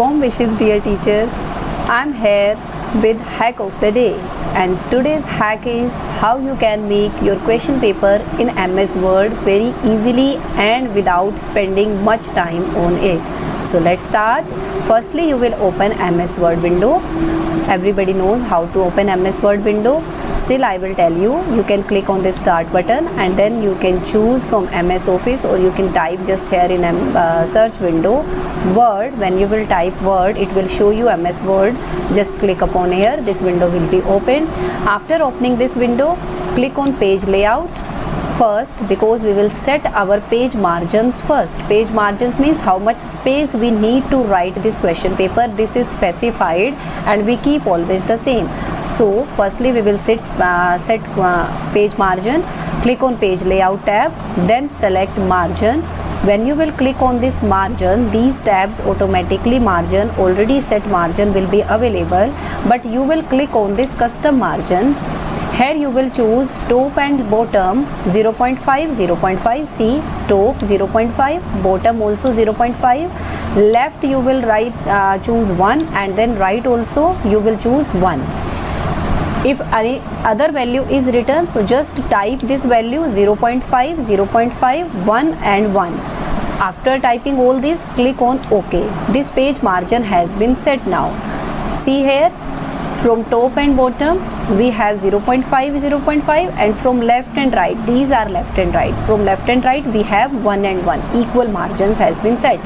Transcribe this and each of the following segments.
Warm wishes, dear teachers. I'm here with hack of the day, and today's hack is how you can make your question paper in MS Word very easily and without spending much time on it. So let's start. Firstly, you will open MS Word window. Everybody knows how to open MS Word window. Still, I will tell you, you can click on the start button and then you can choose from MS Office, or you can type just here in search window Word. When you will type Word, it will show you MS Word. Just click upon here, this window will be open. After opening this window, click on page layout first, because we will set our page margins first. Page margins means how much space we need to write this question paper. This is specified and we keep always the same. So firstly we will set page margin. Click on page layout tab, then select margin. When you will click on this margin, these tabs automatically margin, already set margin will be available, but you will click on this custom margins. Here you will choose top and bottom 0.5, 0.5, see top 0.5, bottom also 0.5, left you will choose 1, and then right also you will choose 1. If any other value is written, so just type this value 0.5, 0.5, 1 and 1. After typing all this, click on OK. This page margin has been set now. See here, from top and bottom we have 0.5, 0.5, and from left and right, these are left and right. From left and right we have 1 and 1. Equal margins has been set.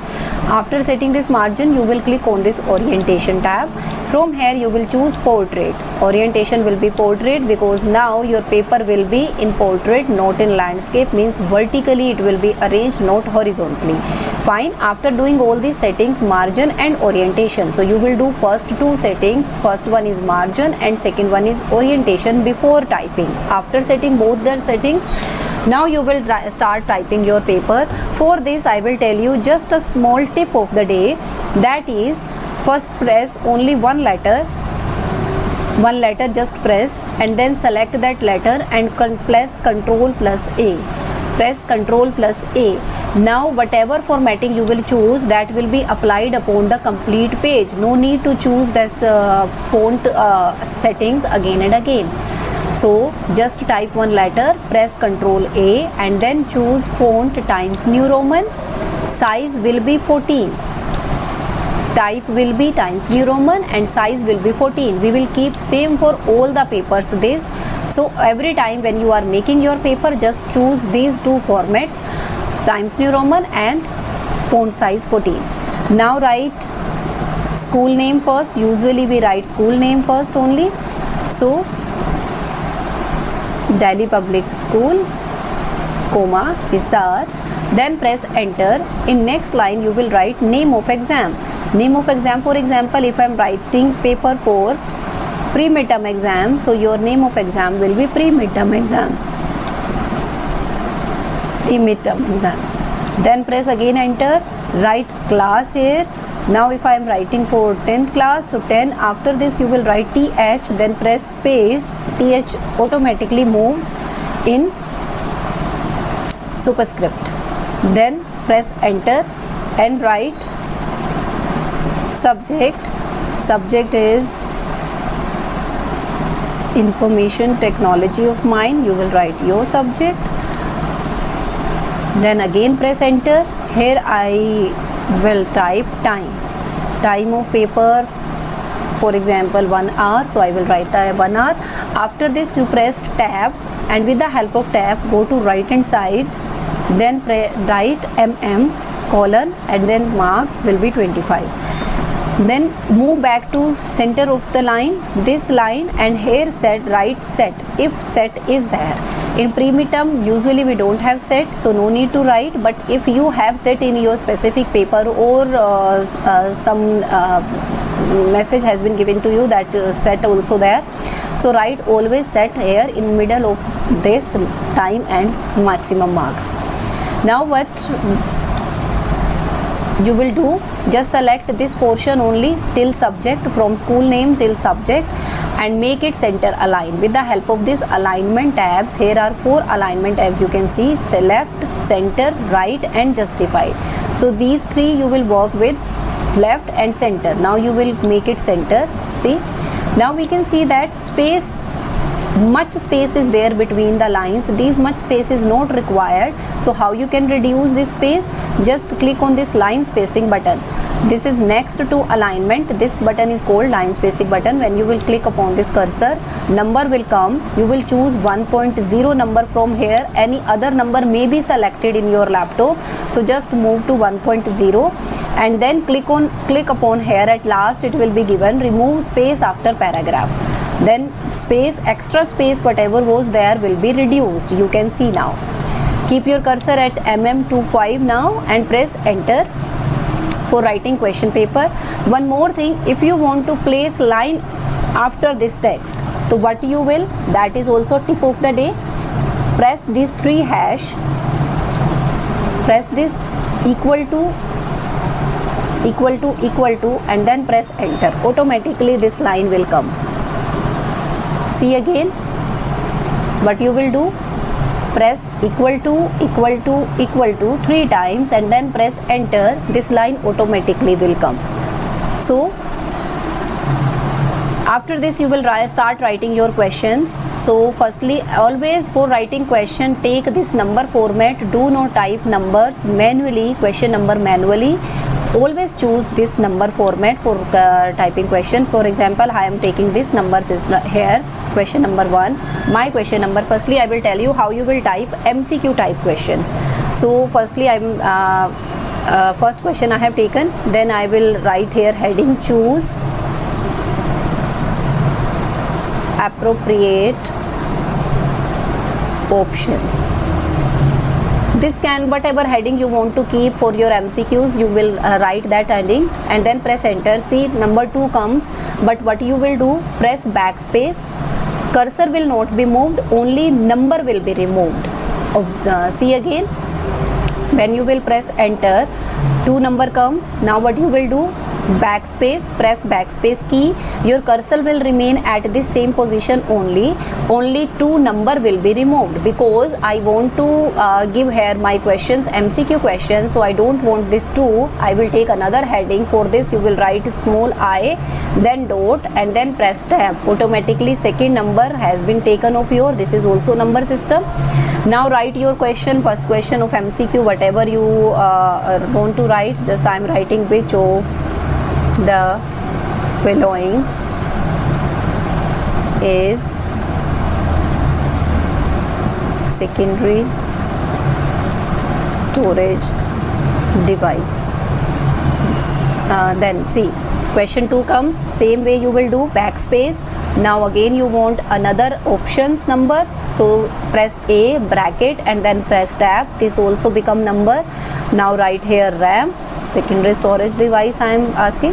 After setting this margin, you will click on this orientation tab. From here you will choose portrait. Orientation will be portrait, because now your paper will be in portrait, not in landscape, means vertically it will be arranged, not horizontally. Fine. After doing all these settings, margin and orientation, so you will do first two settings. First one is margin and second one is orientation before typing. After setting both the settings, now you will start typing your paper. For this I will tell you just a small tip of the day, that is, first press only one letter, just press, and then select that letter and press Ctrl plus A. Press Ctrl plus A. Now whatever formatting you will choose, that will be applied upon the complete page. No need to choose this font settings again and again. So just type one letter, press Ctrl A, and then choose font Times New Roman. Size will be 14. Type will be Times New Roman and size will be 14. We will keep same for all the papers this. So every time when you are making your paper, just choose these two formats, Times New Roman and font size 14. Now write school name first. Usually we write school name first only. So Delhi Public School, comma, Hisar. Then press enter. In next line you will write name of exam. Name of exam, for example, if I am writing paper for pre-midterm exam, so your name of exam will be pre-midterm exam. Pre-midterm exam. Then press again enter. Write class here. Now if I am writing for 10th class, so 10, after this you will write TH, then press space. TH automatically moves in superscript. Then press enter and write subject. Subject is information technology of mine. You will write your subject. Then again press enter. Here I will type time. Time of paper, for example 1 hour, so I will write 1 hour. After this you press tab, and with the help of tab go to right hand side, then write colon, and then marks will be 25. Then move back to center of the line, this line, and here write set, if set is there. In pre-midterm usually we don't have set, so no need to write, but if you have set in your specific paper, or some message has been given to you that set also there, so write always set here in middle of this time and maximum marks. Now what you will do, just select this portion only till subject, from school name till subject, and make it center align. With the help of this alignment tabs, here are 4 alignment tabs you can see, left, center, right and justified. So these 3 you will work with left and center. Now you will make it center. See, now we can see that space, much space is there between the lines. This much space is not required. So how you can reduce this space? Just click on this line spacing button. This is next to alignment. This button is called line spacing button. When you will click upon this cursor, number will come. You will choose 1.0 number from here. Any other number may be selected in your laptop. So just move to 1.0 and then click upon here. At last it will be given remove space after paragraph. Then space, extra space, whatever was there will be reduced. You can see now. Keep your cursor at MM25 now and press enter for writing question paper. One more thing, if you want to place line after this text, so what you will, that is also tip of the day. Press this 3 hash, press this equal to, and then press enter. Automatically this line will come. See again what you will do. Press equal to 3 times and then press enter. This line automatically will come. So after this you will start writing your questions. So firstly, always for writing question, take this number format. Do not type numbers manually, question number manually. Always choose this number format for typing question. For example, I am taking this numbers is here, question number 1. My question number, firstly I will tell you how you will type MCQ type questions. So firstly first question I have taken, then I will write here heading choose appropriate option. This can, whatever heading you want to keep for your MCQs, you will write that headings and then press enter. See, number 2 comes, but what you will do, press backspace. Cursor will not be moved, only number will be removed. See again, when you will press enter, 2 number comes. Now what you will do, backspace, press backspace key. Your cursor will remain at the same position only 2 number will be removed, because I want to give here my questions, MCQ questions, so I don't want this 2. I will take another heading. For this you will write small I, then dot, and then press tab. Automatically second number has been taken of your, this is also number system. Now write your question, first question of MCQ, whatever you want to write. Just I am writing which of the following is secondary storage device. Then see, question 2 comes, same way you will do backspace. Now again you want another options number, so press A bracket and then press tab. This also become number. Now write here RAM, secondary storage device I am asking.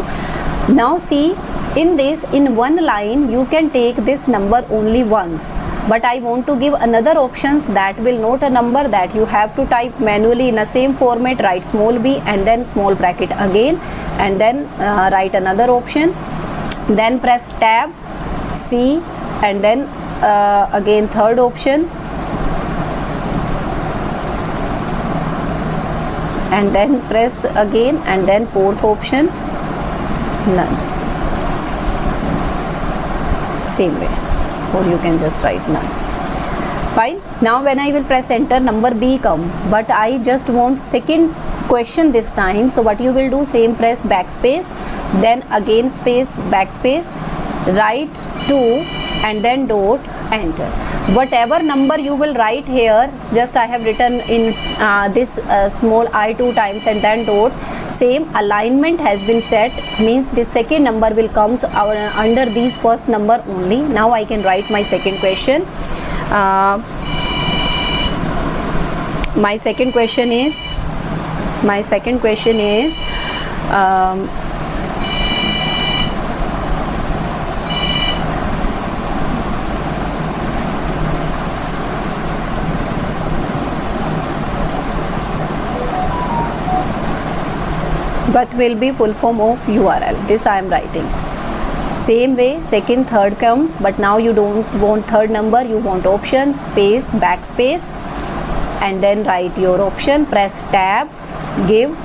Now see, in this, in one line you can take this number only once, but I want to give another options that will not a number, that you have to type manually in the same format. Write small b and then small bracket again, and then write another option, then press tab C, and then again third option, and then press again, and then fourth option, none. Same way, or you can just write none. Fine. Now when I will press enter, number B come, but I just want second question this time. So what you will do, same press backspace, then again space backspace, write 2 and then dot, enter. Whatever number you will write here, just I have written in this small I 2 times and then dot, same alignment has been set, means the second number will comes under these first number only. Now I can write my second question. My second question is what will be full form of URL. This I am writing. Same way second third comes, but now you don't want third number, you want option, space backspace, and then write your option, press tab, give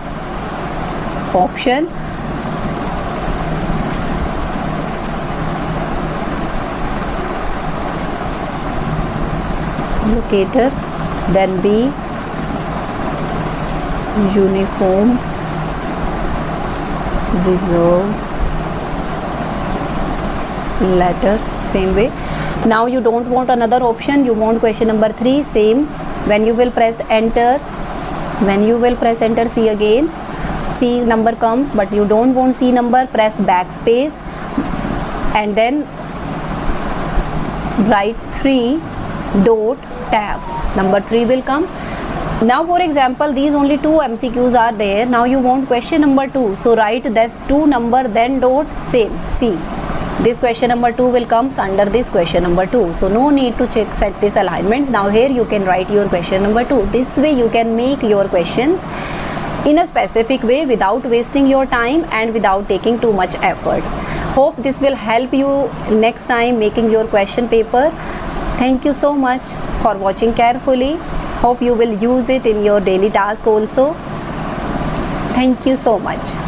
option, locator, then B, uniform reserve letter. Same way. Now you don't want another option, you want question number 3. Same. When you will press enter, see again, C number comes, but you don't want C number, press backspace and then write 3 dot tab. Number 3 will come. Now for example, these only 2 MCQs are there. Now you want question number 2, so write this 2 number, then dot, same, C. This question number 2 will comes under this question number 2, so no need to set this alignments. Now here you can write your question number 2. This way you can make your questions in a specific way without wasting your time and without taking too much efforts. Hope this will help you next time making your question paper. Thank you so much for watching carefully. Hope you will use it in your daily task also. Thank you so much.